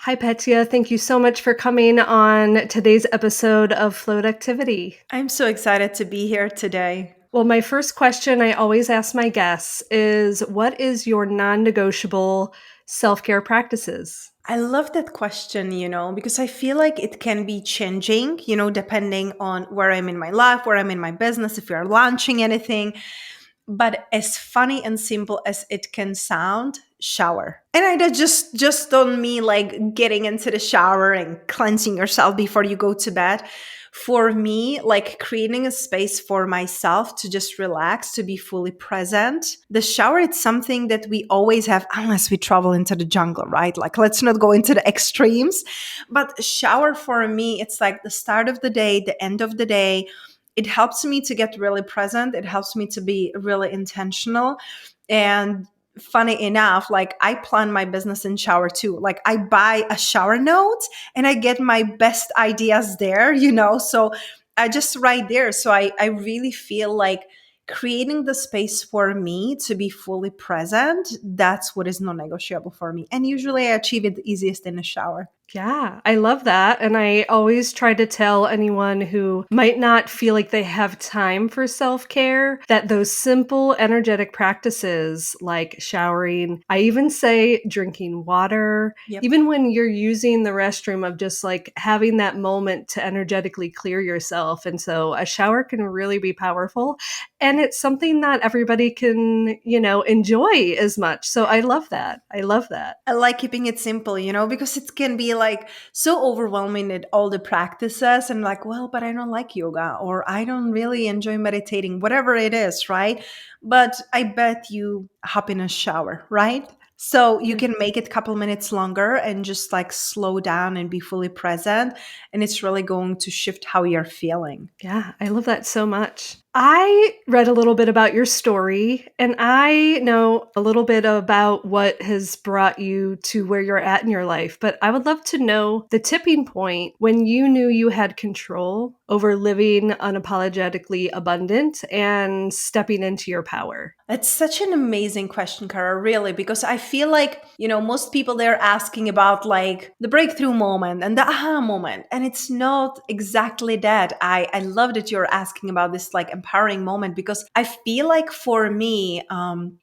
Hi, Petia. Thank you so much for coming on today's episode of Float Activity. I'm so excited to be here today. Well, my first question I always ask my guests is what is your non negotiable self care practices? I love that question, because I feel like it can be changing, depending on where I'm in my life, where I'm in my business, if you're launching anything. But as funny and simple as it can sound, shower. And I just don't mean like getting into the shower and cleansing yourself before you go to bed. For me, like creating a space for myself to just relax, to be fully present. The shower, it's something that we always have, unless we travel into the jungle, right? Like, let's not go into the extremes. But shower for me, it's like the start of the day, the end of the day. It helps me to get really present. It helps me to be really intentional. And funny enough, like I plan my business in shower too. Like I buy a shower note and I get my best ideas there, So I just write there. So I really feel like creating the space for me to be fully present, that's what is non-negotiable for me. And usually I achieve it the easiest in the shower. Yeah, I love that. And I always try to tell anyone who might not feel like they have time for self care that those simple energetic practices like showering, I even say drinking water, Yep. even when you're using the restroom, of just like having that moment to energetically clear yourself. And so a shower can really be powerful. And it's something that everybody can, enjoy as much. So I love that. I love that. I like keeping it simple, because it can be like so overwhelming at all the practices and like, well, but I don't like yoga or I don't really enjoy meditating, whatever it is, right? But I bet you hop in a shower, right? So you can make it a couple minutes longer and just like slow down and be fully present. And it's really going to shift how you're feeling. Yeah, I love that so much. I read a little bit about your story, and I know a little bit about what has brought you to where you're at in your life, but I would love to know the tipping point when you knew you had control over living unapologetically abundant and stepping into your power. That's such an amazing question, Kara, really, because I feel like, most people they're asking about like the breakthrough moment and the aha moment. And it's not exactly that. I love that you're asking about this like empowering moment because I feel like for me,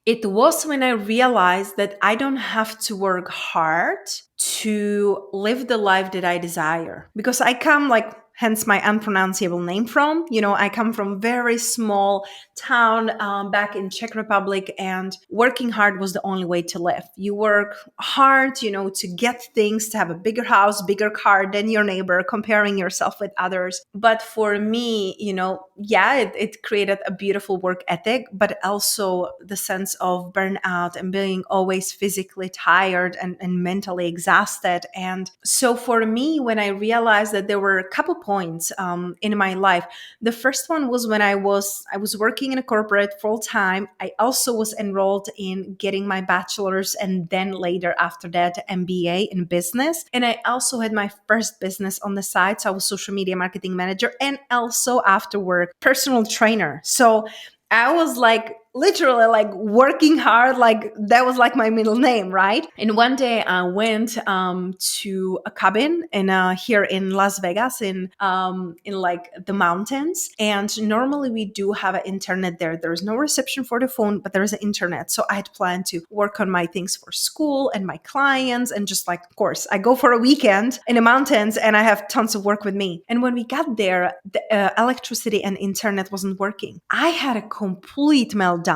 it was when I realized that I don't have to work hard to live the life that I desire. Because I come like, hence my unpronounceable name from, I come from very small town back in Czech Republic, and working hard was the only way to live. You work hard, to get things, to have a bigger house, bigger car than your neighbor, comparing yourself with others. But for me, yeah, it created a beautiful work ethic, but also the sense of burnout and being always physically tired and mentally exhausted. And so for me, when I realized that there were a couple points in my life, the first one was when I was working in a corporate full time. I also was enrolled in getting my bachelor's and then later after that MBA in business. And I also had my first business on the side. So I was social media marketing manager and also after work personal trainer. So I was like literally like working hard, like that was like my middle name, right? And one day I went to a cabin in here in Las Vegas in like the mountains. And normally we do have an internet there. There is no reception for the phone, but there is an internet. So I had planned to work on my things for school and my clients, and just like, of course, I go for a weekend in the mountains and I have tons of work with me. And when we got there, the electricity and internet wasn't working. I had a complete meltdown.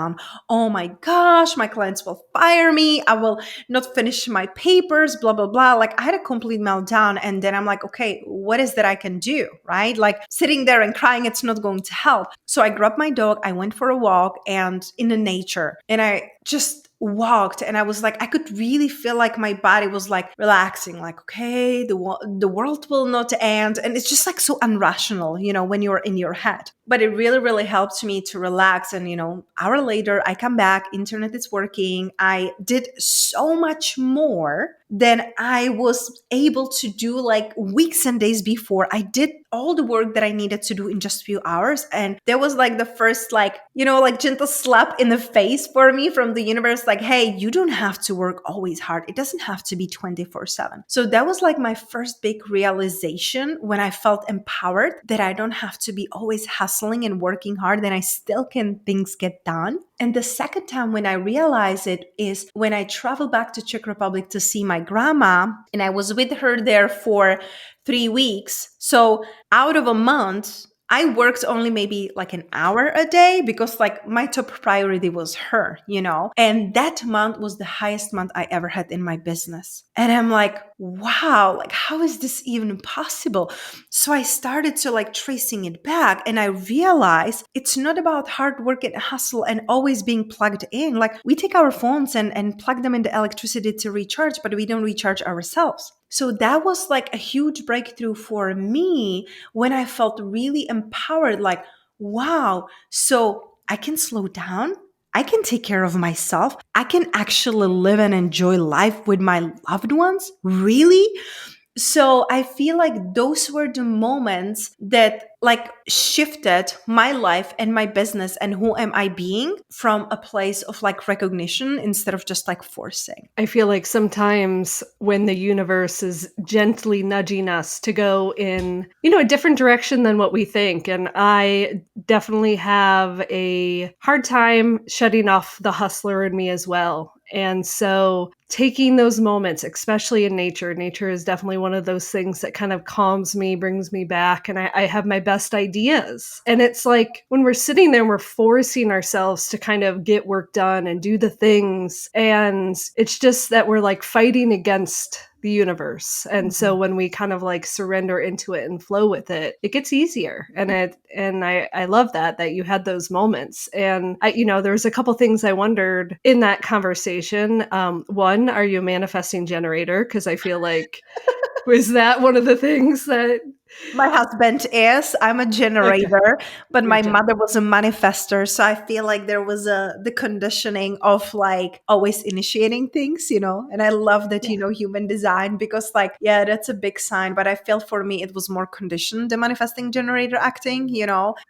Oh my gosh, my clients will fire me. I will not finish my papers, blah, blah, blah. Like I had a complete meltdown. And then I'm like, okay, what is that I can do? Right? Like sitting there and crying, it's not going to help. So I grabbed my dog. I went for a walk and in the nature, and I just walked, and I was like, I could really feel like my body was like relaxing, like, okay, the world will not end. And it's just like so irrational, when you're in your head. But it really, really helped me to relax. And, hour later, I come back, internet is working. I did so much more than I was able to do like weeks and days before. I did all the work that I needed to do in just a few hours. And there was like the first, like, like gentle slap in the face for me from the universe, like, hey, you don't have to work always hard. It doesn't have to be 24/7. So that was like my first big realization when I felt empowered that I don't have to be always hustling and working hard, and I still can things get done. And the second time when I realized it is when I traveled back to Czech Republic to see my grandma, and I was with her there for 3 weeks. So out of a month, I worked only maybe like an hour a day because like my top priority was her, and that month was the highest month I ever had in my business. And I'm like, wow, like how is this even possible? So I started to like tracing it back, and I realized it's not about hard work and hustle and always being plugged in. Like we take our phones and plug them into electricity to recharge, but we don't recharge ourselves. So that was like a huge breakthrough for me when I felt really empowered, like, wow, so I can slow down. I can take care of myself. I can actually live and enjoy life with my loved ones. Really? So I feel like those were the moments that like shifted my life and my business and who am I being from a place of like recognition instead of just like forcing. I feel like sometimes when the universe is gently nudging us to go in, a different direction than what we think. And I definitely have a hard time shutting off the hustler in me as well. And so taking those moments, especially in nature is definitely one of those things that kind of calms me, brings me back, and I have my best ideas. And it's like when we're sitting there, we're forcing ourselves to kind of get work done and do the things. And it's just that we're like fighting against the universe. And so when we kind of like surrender into it and flow with it, it gets easier. And I love that you had those moments. And there's a couple things I wondered in that conversation. One, are you a manifesting generator? Because I feel like, was that one of the things that... My husband is. I'm a Okay, generator, but you're my gen- mother was a manifester. So I feel like there was the conditioning of like always initiating things, And I love that, yeah. human design, because like, yeah, that's a big sign. But I feel for me, it was more conditioned, the manifesting generator acting.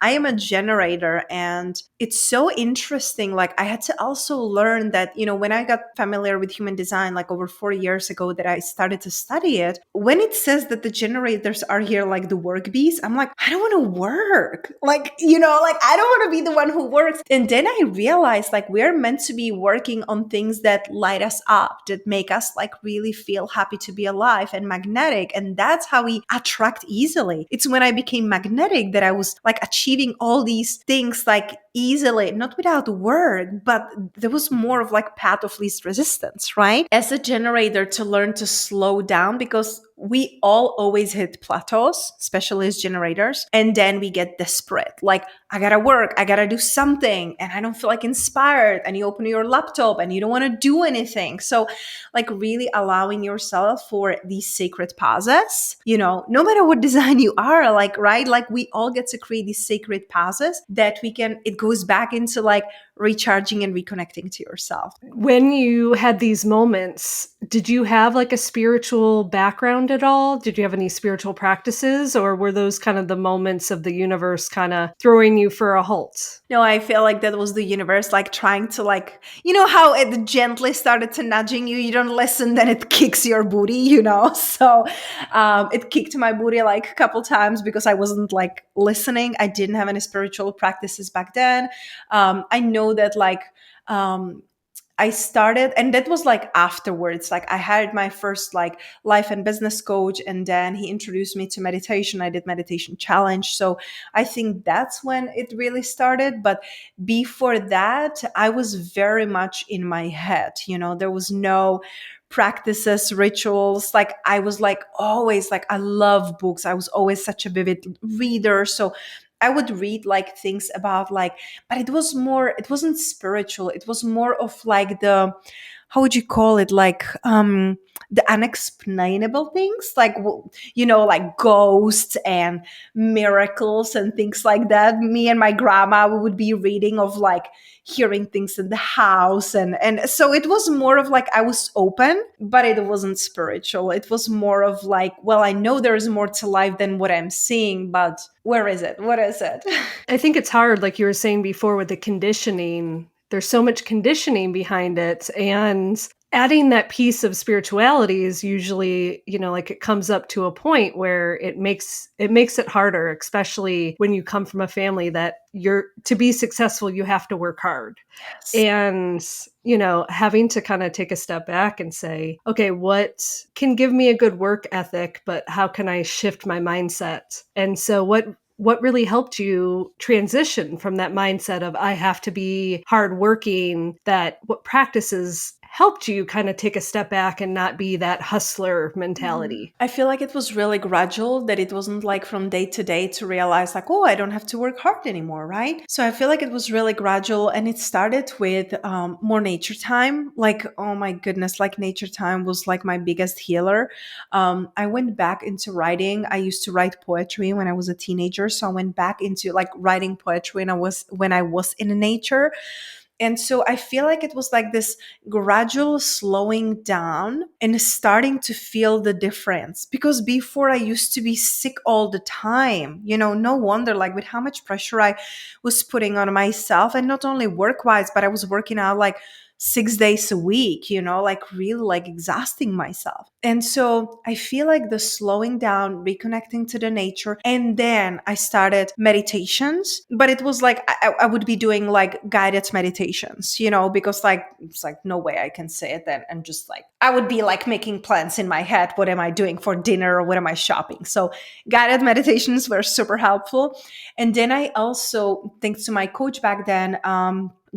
I am a generator, and it's so interesting. Like I had to also learn that, when I got familiar with human design, like over 4 years ago that I started to study it, when it says that the generators are here like the work bees, I'm like, I don't want to work. Like, like I don't want to be the one who works. And then I realized like we're meant to be working on things that light us up, that make us like really feel happy to be alive and magnetic. And that's how we attract easily. It's when I became magnetic that I was like achieving all these things like easily, not without work, but there was more of like path of least resistance, right? As a generator, to learn to slow down, because we all always hit plateaus, especially as generators, and then we get desperate. Like, I gotta work, I gotta do something, and I don't feel like inspired. And you open your laptop and you don't want to do anything. So, like, really allowing yourself for these sacred pauses, no matter what design you are, like, right? Like, we all get to create these sacred pauses that it goes back into like recharging and reconnecting to yourself. When you had these moments, did you have like a spiritual background at all? Did you have any spiritual practices, or were those kind of the moments of the universe kind of throwing you for a halt? No, I feel like that was the universe like trying to like, how it gently started to nudging you. You don't listen, then it kicks your booty. So it kicked my booty like a couple times because I wasn't like listening. I didn't have any spiritual practices back then. I know that like I started, and that was like afterwards. Like I had my first like life and business coach, and then he introduced me to meditation. I did meditation challenge. So I think that's when it really started. But before that, I was very much in my head. There was no practices, rituals. Like I was like always like, I love books. I was always such a vivid reader. So I would read like things about like, but it wasn't spiritual. It was more of like how would you call it, like the unexplainable things, like like ghosts and miracles and things like that. Me and my grandma, we would be reading of like hearing things in the house, and so it was more of like I was open, but it wasn't spiritual. It was more of like, well, I know there's more to life than what I'm seeing, but where is it, what is it? I think it's hard, like you were saying before, with the conditioning. There's so much conditioning behind it. And adding that piece of spirituality is usually, like it comes up to a point where it makes it harder, especially when you come from a family that you're to be successful, you have to work hard. Yes. And, having to kind of take a step back and say, okay, what can give me a good work ethic, but how can I shift my mindset? And so what really helped you transition from that mindset of I have to be hardworking, that what practices helped you kind of take a step back and not be that hustler mentality? I feel like it was really gradual, that it wasn't like from day to day to realize like, oh, I don't have to work hard anymore, right? So I feel like it was really gradual, and it started with more nature time. Like, oh my goodness, like nature time was like my biggest healer. I went back into writing. I used to write poetry when I was a teenager, so I went back into like writing poetry when I was in nature. And so I feel like it was like this gradual slowing down and starting to feel the difference. Because before I used to be sick all the time, no wonder, like with how much pressure I was putting on myself, and not only work wise, but I was working out like 6 days a week, like really like exhausting myself. And so I feel like the slowing down, reconnecting to the nature, and then I started meditations. But it was like I would be doing like guided meditations, because like it's like no way I can say it then and just like I would be like making plans in my head. What am I doing for dinner, or what am I shopping? So guided meditations were super helpful. And then I also, thanks to my coach back then,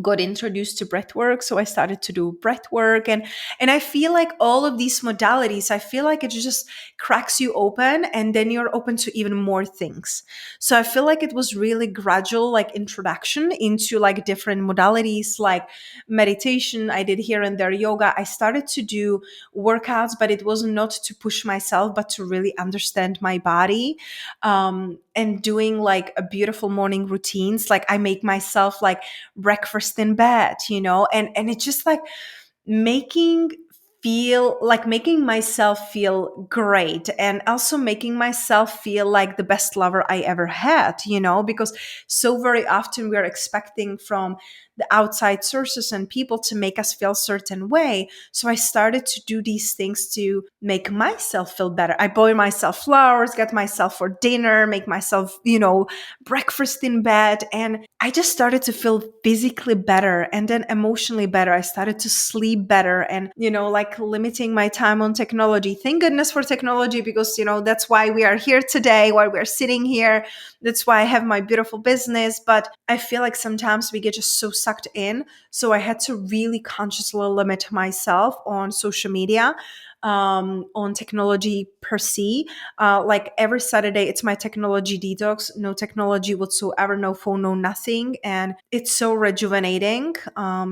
got introduced to breath work. So I started to do breath work, and I feel like all of these modalities, I feel like it just cracks you open, and then you're open to even more things. So I feel like it was really gradual, like introduction into like different modalities, like meditation. I did here and there yoga. I started to do workouts, but it was not to push myself, but to really understand my body. And doing like a beautiful morning routines. Like I make myself like breakfast in bed, and it's just like making making myself feel great, and also making myself feel like the best lover I ever had, because so very often we are expecting from the outside sources and people to make us feel a certain way. So I started to do these things to make myself feel better. I buy myself flowers, get myself for dinner, make myself, breakfast in bed. And I just started to feel physically better, and then emotionally better. I started to sleep better, and, like limiting my time on technology. Thank goodness for technology, because, that's why we are here today, why we're sitting here. That's why I have my beautiful business. But I feel like sometimes we get just so sucked in. So I had to really consciously limit myself on social media, on technology per se. Like every Saturday, it's my technology detox. No technology whatsoever, no phone, no nothing. And it's so rejuvenating.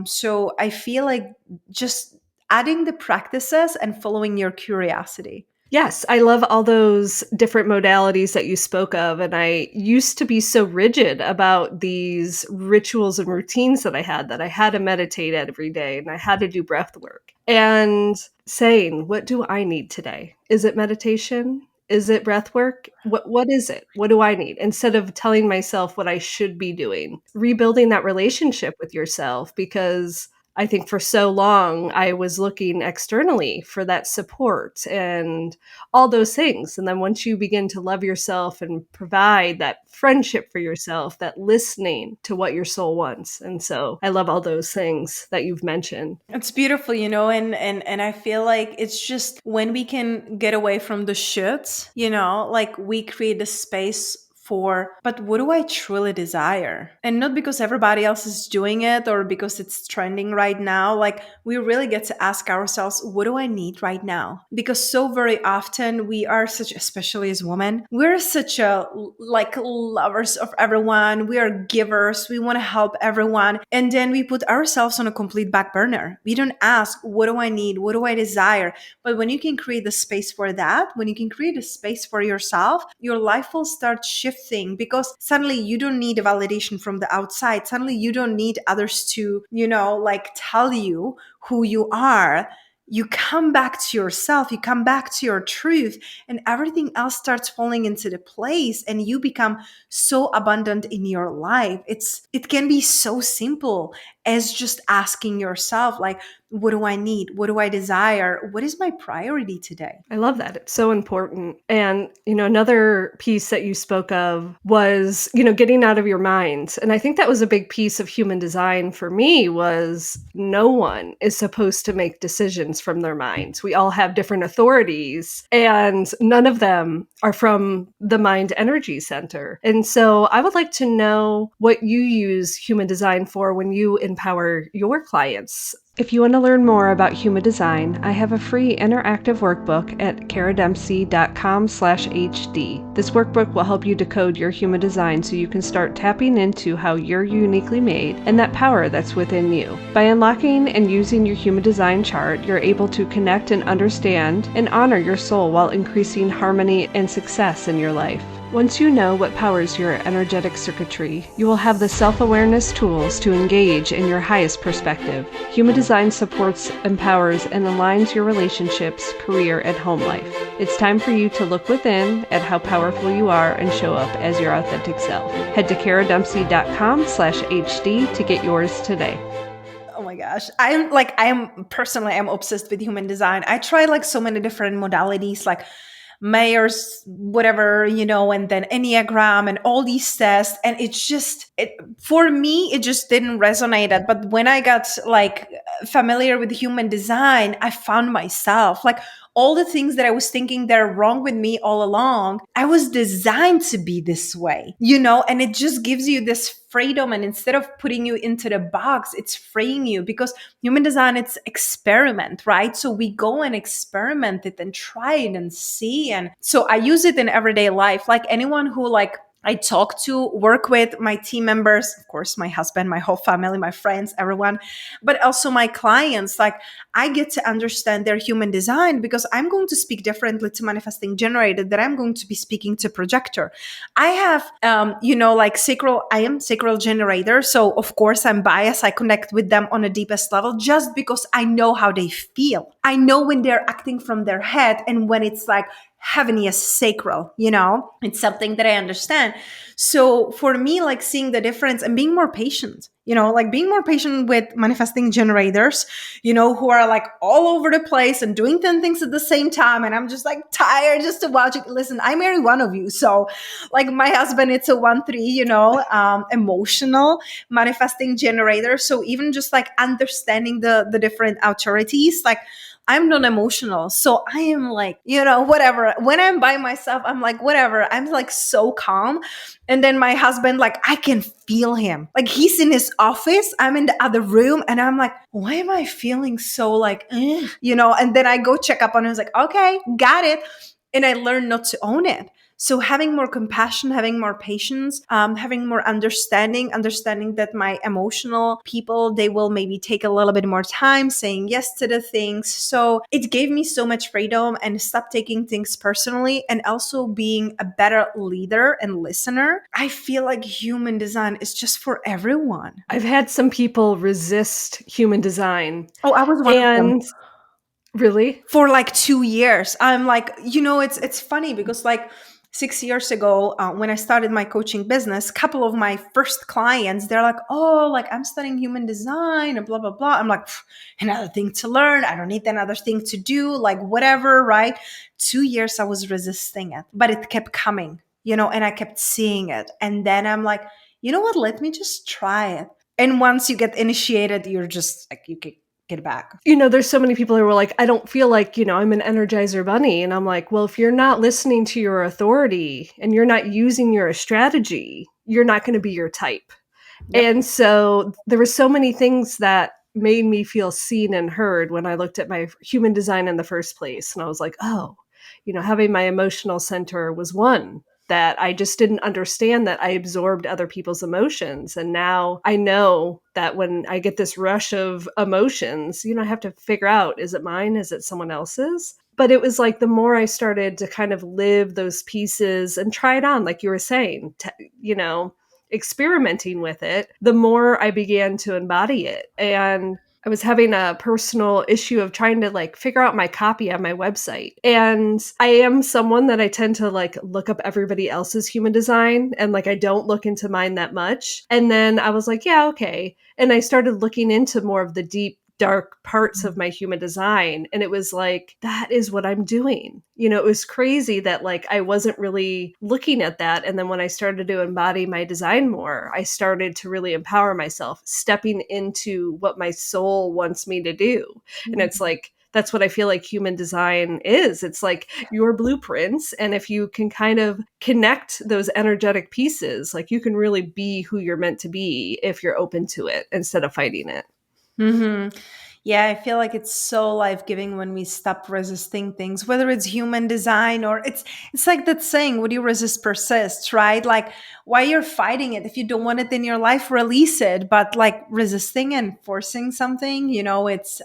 So I feel like just adding the practices and following your curiosity. Yes, I love all those different modalities that you spoke of. And I used to be so rigid about these rituals and routines that I had to meditate every day and I had to do breath work. And saying, what do I need today? Is it meditation? Is it breath work? What is it? What do I need? Instead of telling myself what I should be doing, rebuilding that relationship with yourself, because I think for so long I was looking externally for that support and all those things. And then once you begin to love yourself and provide that friendship for yourself, that listening to what your soul wants. And so I love all those things that you've mentioned. It's beautiful, and I feel like it's just when we can get away from the shoulds, like we create a space for, but what do I truly desire? And not because everybody else is doing it or because it's trending right now. Like, we really get to ask ourselves, what do I need right now? Because so very often we are such, especially as women, we're such a like lovers of everyone. We are givers. We want to help everyone. And then we put ourselves on a complete back burner. We don't ask, what do I need? What do I desire? But when you can create the space for that, when you can create a space for yourself, your life will start shifting because suddenly you don't need a validation from the outside. Suddenly you don't need others to, like tell you who you are. You come back to yourself, you come back to your truth, and everything else starts falling into the place and you become so abundant in your life. It can be so simple as just asking yourself, like, what do I need? What do I desire? What is my priority today? I love that. It's so important. And, another piece that you spoke of was, getting out of your mind. And I think that was a big piece of human design for me was no one is supposed to make decisions from their minds. We all have different authorities and none of them are from the mind energy center. And so I would like to know what you use human design for when you empower your clients. If you want to learn more about human design, I have a free interactive workbook at karadempsey.com/HD. This workbook will help you decode your human design so you can start tapping into how you're uniquely made and that power that's within you. By unlocking and using your human design chart, you're able to connect and understand and honor your soul while increasing harmony and success in your life. Once you know what powers your energetic circuitry, you will have the self-awareness tools to engage in your highest perspective. Human design supports, empowers, and aligns your relationships, career, and home life. It's time for you to look within at how powerful you are and show up as your authentic self. Head to karadempsey.com/HD to get yours today. Oh my gosh. I'm obsessed with human design. I try like so many different modalities, like Mayer's, whatever, and then Enneagram and all these tests. And for me, it just didn't resonate. But when I got like familiar with human design, I found myself like all the things that I was thinking that are wrong with me all along. I was designed to be this way, and it just gives you this freedom. And instead of putting you into the box, it's freeing you because human design, it's experiment, right? So we go and experiment it and try it and see. And so I use it in everyday life. Like anyone who like I talk to, work with, my team members, of course, my husband, my whole family, my friends, everyone, but also my clients. Like I get to understand their human design because I'm going to speak differently to manifesting generator than I'm going to be speaking to projector. I have, I am sacral generator. So of course I'm biased. I connect with them on a deepest level just because I know how they feel. I know when they're acting from their head and when it's like, heavenly as sacral, it's something that I understand. So for me, like seeing the difference and being more patient, like being more patient with manifesting generators, who are like all over the place and doing 10 things at the same time. And I'm just like tired just to watch it. Listen, I marry one of you. So like my husband, it's a 1-3, emotional manifesting generator. So even just like understanding the different authorities, like I'm not emotional. So I am like, whatever. When I'm by myself, I'm like, whatever. I'm like so calm. And then my husband, like, I can feel him. Like he's in his office. I'm in the other room. And I'm like, why am I feeling so like, and then I go check up on him. I was like, okay, got it. And I learned not to own it. So having more compassion, having more patience, having more understanding that my emotional people, they will maybe take a little bit more time saying yes to the things. So it gave me so much freedom and stop taking things personally and also being a better leader and listener. I feel like human design is just for everyone. I've had some people resist human design. Oh, I was one of them. Really? For like 2 years. I'm like, it's funny because like 6 years ago, when I started my coaching business, a couple of my first clients, they're like, oh, like I'm studying human design and blah, blah, blah. I'm like, another thing to learn. I don't need another thing to do, like whatever, right? 2 years I was resisting it, but it kept coming, and I kept seeing it. And then I'm like, you know what? Let me just try it. And once you get initiated, you're just like, you can get back. There's so many people who are like, I don't feel like, I'm an energizer bunny. And I'm like, well, if you're not listening to your authority and you're not using your strategy, you're not going to be your type. Yep. And so there were so many things that made me feel seen and heard when I looked at my human design in the first place. And I was like, oh, having my emotional center was one that I just didn't understand, that I absorbed other people's emotions. And now I know that when I get this rush of emotions, I have to figure out, is it mine? Is it someone else's? But it was like the more I started to kind of live those pieces and try it on, like you were saying, experimenting with it, the more I began to embody it. And I was having a personal issue of trying to figure out my copy on my website. And I am someone that I tend to look up everybody else's human design, and I don't look into mine that much. And then I was like, yeah, okay. And I started looking into more of the deep dark parts of my human design, and it was like, that is what I'm doing. It was crazy that I wasn't really looking at that. And then when I started to embody my design more, I started to really empower myself, stepping into what my soul wants me to do. And it's like, that's what I feel like human design is. It's like your blueprints. And if you can kind of connect those energetic pieces, you can really be who you're meant to be if you're open to it instead of fighting it. Hmm. Yeah, I feel like it's so life-giving when we stop resisting things, whether it's human design or it's like that saying, what you resist persists, right? Like, why you're fighting it? If you don't want it in your life, release it. But like resisting and forcing something, it's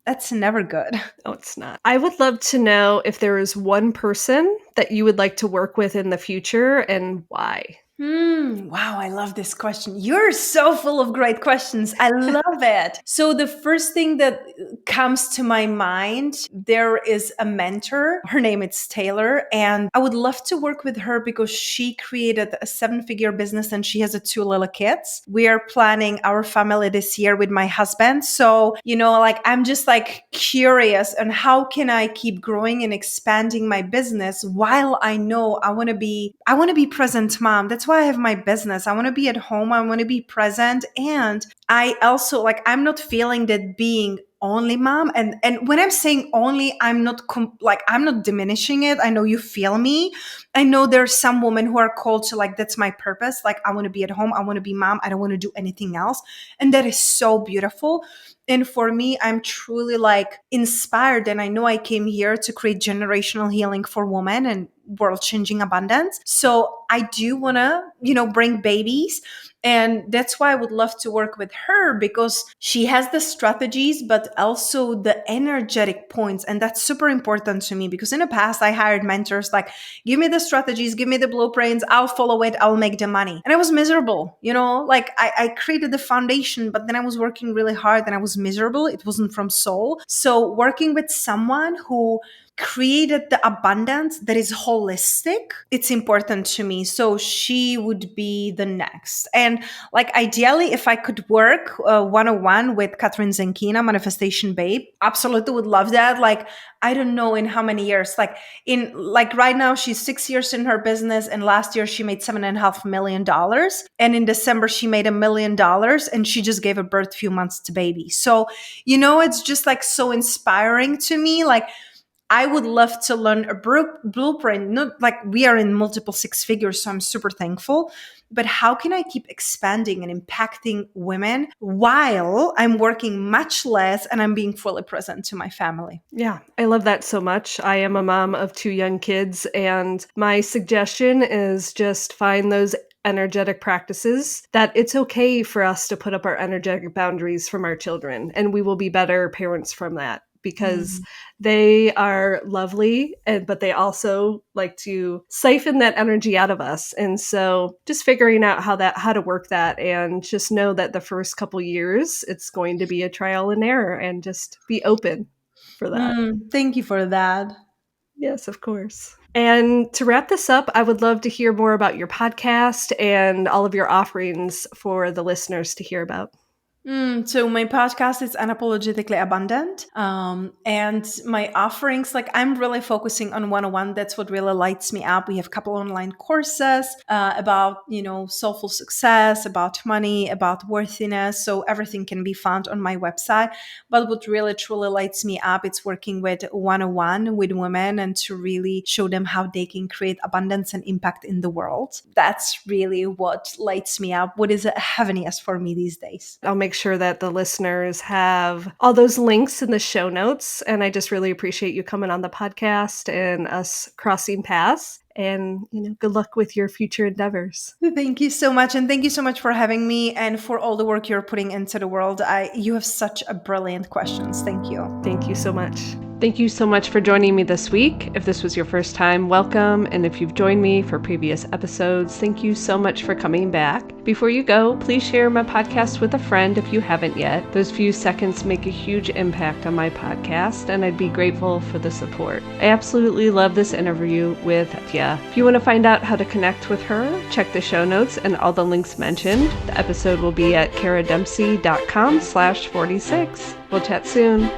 that's never good. No, it's not. I would love to know if there is one person that you would like to work with in the future and why. Wow, I love this question. You're so full of great questions. I love it. So, the first thing that comes to my mind, there is a mentor. Her name is Taylor, and I would love to work with her because she created a 7-figure business and she has 2 little kids. We are planning our family this year with my husband. So, I'm just curious on how can I keep growing and expanding my business while I know I want to be present mom. That's why I have my business. I want to be at home. I want to be present. And I also I'm not feeling that being only mom. And when I'm saying only, I'm not I'm not diminishing it. I know you feel me. I know there's some women who are called to that's my purpose. I want to be at home. I want to be mom. I don't want to do anything else. And that is so beautiful. And for me, I'm truly inspired. And I know I came here to create generational healing for women and world changing abundance. So I do want to, bring babies. And that's why I would love to work with her because she has the strategies, but also the energetic points. And that's super important to me because in the past, I hired mentors give me the strategies, give me the blueprints, I'll follow it, I'll make the money. And I was miserable, I created the foundation, but then I was working really hard and I was miserable. It wasn't from soul. So working with someone who created the abundance that is holistic, it's important to me. So she would be the next. And ideally, if I could work one-on-one with Catherine Zenkina, Manifestation Babe, absolutely would love that. I don't know in how many years, right now she's 6 years in her business. And last year she made $7.5 million. And in December, she made $1 million and she just gave a birth few months to baby. So, it's just so inspiring to me. I would love to learn a blueprint. Not we are in multiple 6 figures, so I'm super thankful. But how can I keep expanding and impacting women while I'm working much less and I'm being fully present to my family? Yeah, I love that so much. I am a mom of 2 young kids, and my suggestion is just find those energetic practices that it's okay for us to put up our energetic boundaries from our children, and we will be better parents from that because they are lovely, but they also like to siphon that energy out of us. And so just figuring out how to work that, and just know that the first couple years it's going to be a trial and error, and just be open for that. Thank you for that. Yes, of course. And to wrap this up, I would love to hear more about your podcast and all of your offerings for the listeners to hear about. So my podcast is Unapologetically Abundant. And my offerings, like I'm really focusing on one-on-one. That's what really lights me up. We have a couple online courses about, soulful success, about money, about worthiness. So everything can be found on my website. But what really truly lights me up, it's working with one-on-one with women and to really show them how they can create abundance and impact in the world. That's really what lights me up. What is heaviest for me these days. I'll make sure that the listeners have all those links in the show notes. And I just really appreciate you coming on the podcast and us crossing paths. And, good luck with your future endeavors. Thank you so much. And thank you so much for having me and for all the work you're putting into the world. You have such a brilliant questions. Thank you. Thank you so much. Thank you so much for joining me this week. If this was your first time, welcome. And if you've joined me for previous episodes, thank you so much for coming back. Before you go, please share my podcast with a friend if you haven't yet. Those few seconds make a huge impact on my podcast, and I'd be grateful for the support. I absolutely love this interview with Petia. If you want to find out how to connect with her, check the show notes and all the links mentioned. The episode will be at karadempsey.com/46. We'll chat soon.